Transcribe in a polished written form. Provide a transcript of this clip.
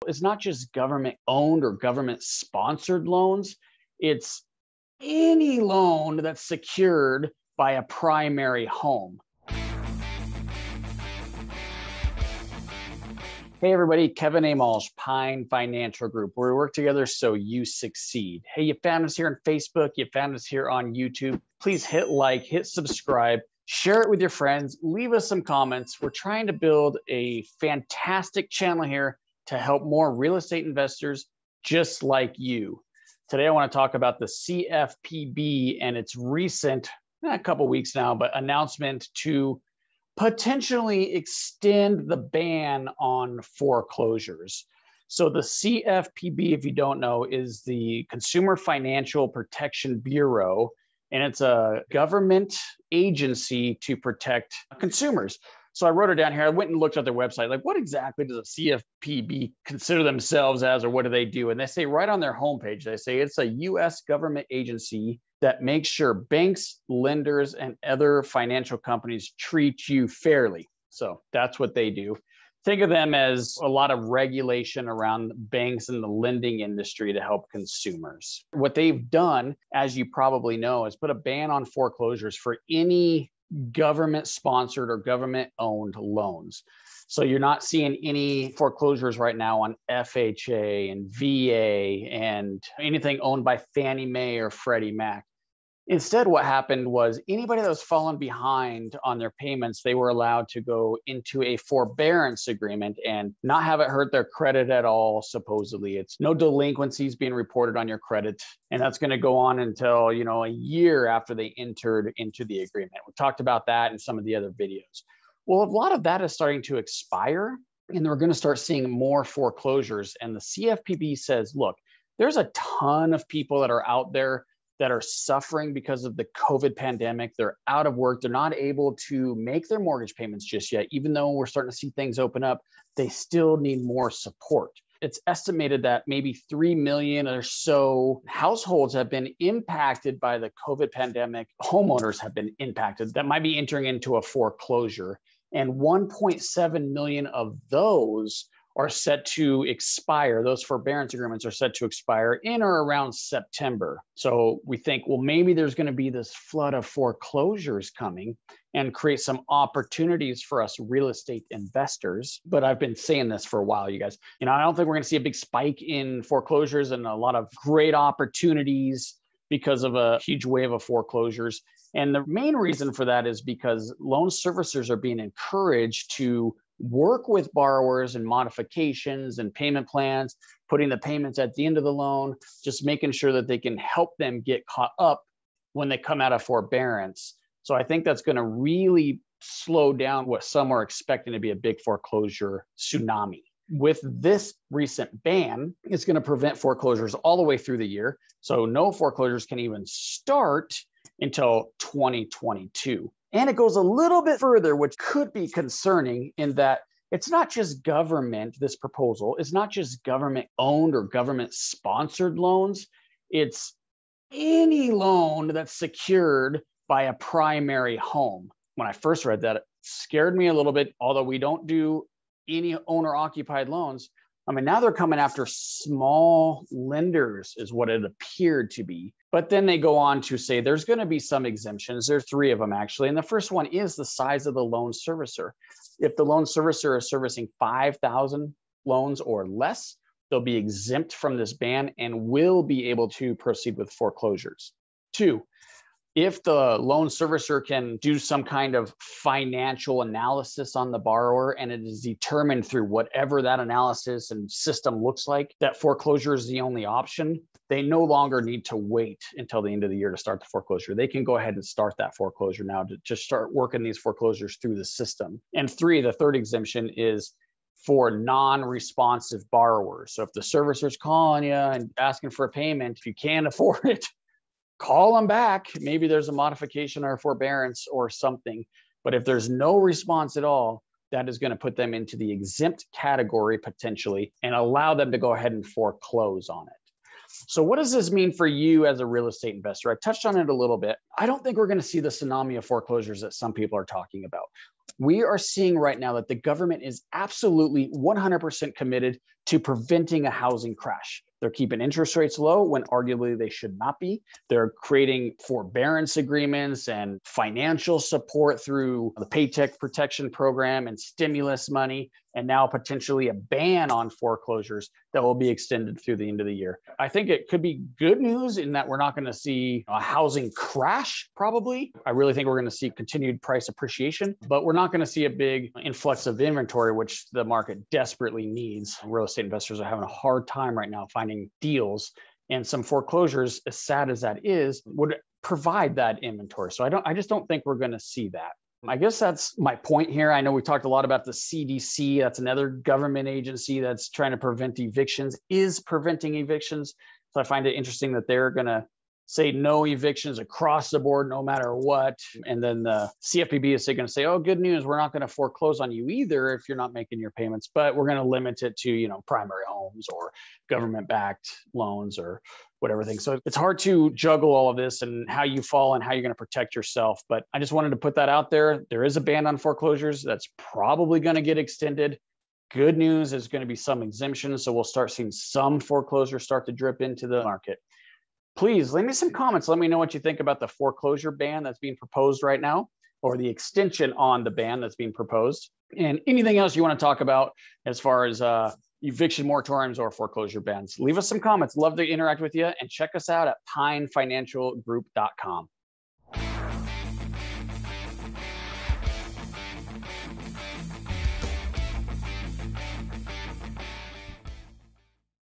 It's not just government owned or government sponsored loans. It's any loan that's secured by a primary home. Hey everybody, Kevin Amalsh, Pine Financial Group, where we work together so you succeed. Hey, you found us here on Facebook, you found us here on YouTube. Please hit like, hit subscribe, share it with your friends, leave us some comments. We're trying to build a fantastic channel here to help more real estate investors just like you. Today I want to talk about the CFPB and its recent, a couple weeks now, but announcement to potentially extend the ban on foreclosures. So the CFPB, if you don't know, is the Consumer Financial Protection Bureau, and it's a government agency to protect consumers. So I wrote it down here. I went and looked at their website, like what exactly does a CFPB consider themselves as, or what do they do? And they say right on their homepage, they say it's a U.S. government agency that makes sure banks, lenders, and other financial companies treat you fairly. So that's what they do. Think of them as a lot of regulation around banks and the lending industry to help consumers. What they've done, as you probably know, is put a ban on foreclosures for any government-sponsored or government-owned loans. So you're not seeing any foreclosures right now on FHA and VA and anything owned by Fannie Mae or Freddie Mac. Instead, what happened was anybody that was falling behind on their payments, they were allowed to go into a forbearance agreement and not have it hurt their credit at all, supposedly. It's no delinquencies being reported on your credit. And that's going to go on until, a year after they entered into the agreement. We talked about that in some of the other videos. Well, a lot of that is starting to expire, and we're going to start seeing more foreclosures. And the CFPB says, look, there's a ton of people that are out there that are suffering because of the COVID pandemic. They're out of work. They're not able to make their mortgage payments just yet. Even though we're starting to see things open up, they still need more support. It's estimated that maybe 3 million or so households have been impacted by the COVID pandemic. Homeowners have been impacted that might be entering into a foreclosure. And 1.7 million of those are set to expire. Those forbearance agreements are set to expire in or around September. So we think, well, maybe there's going to be this flood of foreclosures coming and create some opportunities for us real estate investors. But I've been saying this for a while, you guys. I don't think we're going to see a big spike in foreclosures and a lot of great opportunities because of a huge wave of foreclosures. And the main reason for that is because loan servicers are being encouraged to work with borrowers and modifications and payment plans, putting the payments at the end of the loan, just making sure that they can help them get caught up when they come out of forbearance. So I think that's going to really slow down what some are expecting to be a big foreclosure tsunami. With this recent ban, it's going to prevent foreclosures all the way through the year. So no foreclosures can even start until 2022. And it goes a little bit further, which could be concerning in that it's not just government, this proposal, it's not just government owned or government sponsored loans. It's any loan that's secured by a primary home. When I first read that, it scared me a little bit, although we don't do any owner occupied loans. Now they're coming after small lenders is what it appeared to be. But then they go on to say there's going to be some exemptions. There's 3 of them actually. And the first one is the size of the loan servicer. If the loan servicer is servicing 5,000 loans or less, they'll be exempt from this ban and will be able to proceed with foreclosures. 2, if the loan servicer can do some kind of financial analysis on the borrower and it is determined through whatever that analysis and system looks like that foreclosure is the only option, they no longer need to wait until the end of the year to start the foreclosure. They can go ahead and start that foreclosure now to just start working these foreclosures through the system. And 3, the third exemption is for non-responsive borrowers. So if the servicer's calling you and asking for a payment, if you can't afford it, call them back. Maybe there's a modification or a forbearance or something. But if there's no response at all, that is going to put them into the exempt category potentially and allow them to go ahead and foreclose on it. So what does this mean for you as a real estate investor? I touched on it a little bit. I don't think we're going to see the tsunami of foreclosures that some people are talking about. We are seeing right now that the government is absolutely 100% committed to preventing a housing crash. They're keeping interest rates low when arguably they should not be. They're creating forbearance agreements and financial support through the Paycheck Protection Program and stimulus money, and now potentially a ban on foreclosures that will be extended through the end of the year. I think it could be good news in that we're not going to see a housing crash, probably. I really think we're going to see continued price appreciation, but we're not going to see a big influx of inventory, which the market desperately needs. Real estate investors are having a hard time right now finding deals, and some foreclosures, as sad as that is, would provide that inventory. So I just don't think we're going to see that. I guess that's my point here. I know we talked a lot about the CDC. That's another government agency that's trying to prevent evictions, is preventing evictions. So I find it interesting that they're going to say no evictions across the board, no matter what. And then the CFPB is going to say, oh, good news, we're not going to foreclose on you either if you're not making your payments, but we're going to limit it to, primary homes or government-backed loans or whatever thing. So it's hard to juggle all of this and how you fall and how you're going to protect yourself. But I just wanted to put that out there. There is a ban on foreclosures that's probably going to get extended. Good news is going to be some exemptions. So we'll start seeing some foreclosures start to drip into the market. Please leave me some comments. Let me know what you think about the foreclosure ban that's being proposed right now, or the extension on the ban that's being proposed, and anything else you want to talk about as far as eviction moratoriums or foreclosure bans. Leave us some comments. Love to interact with you, and check us out at pinefinancialgroup.com.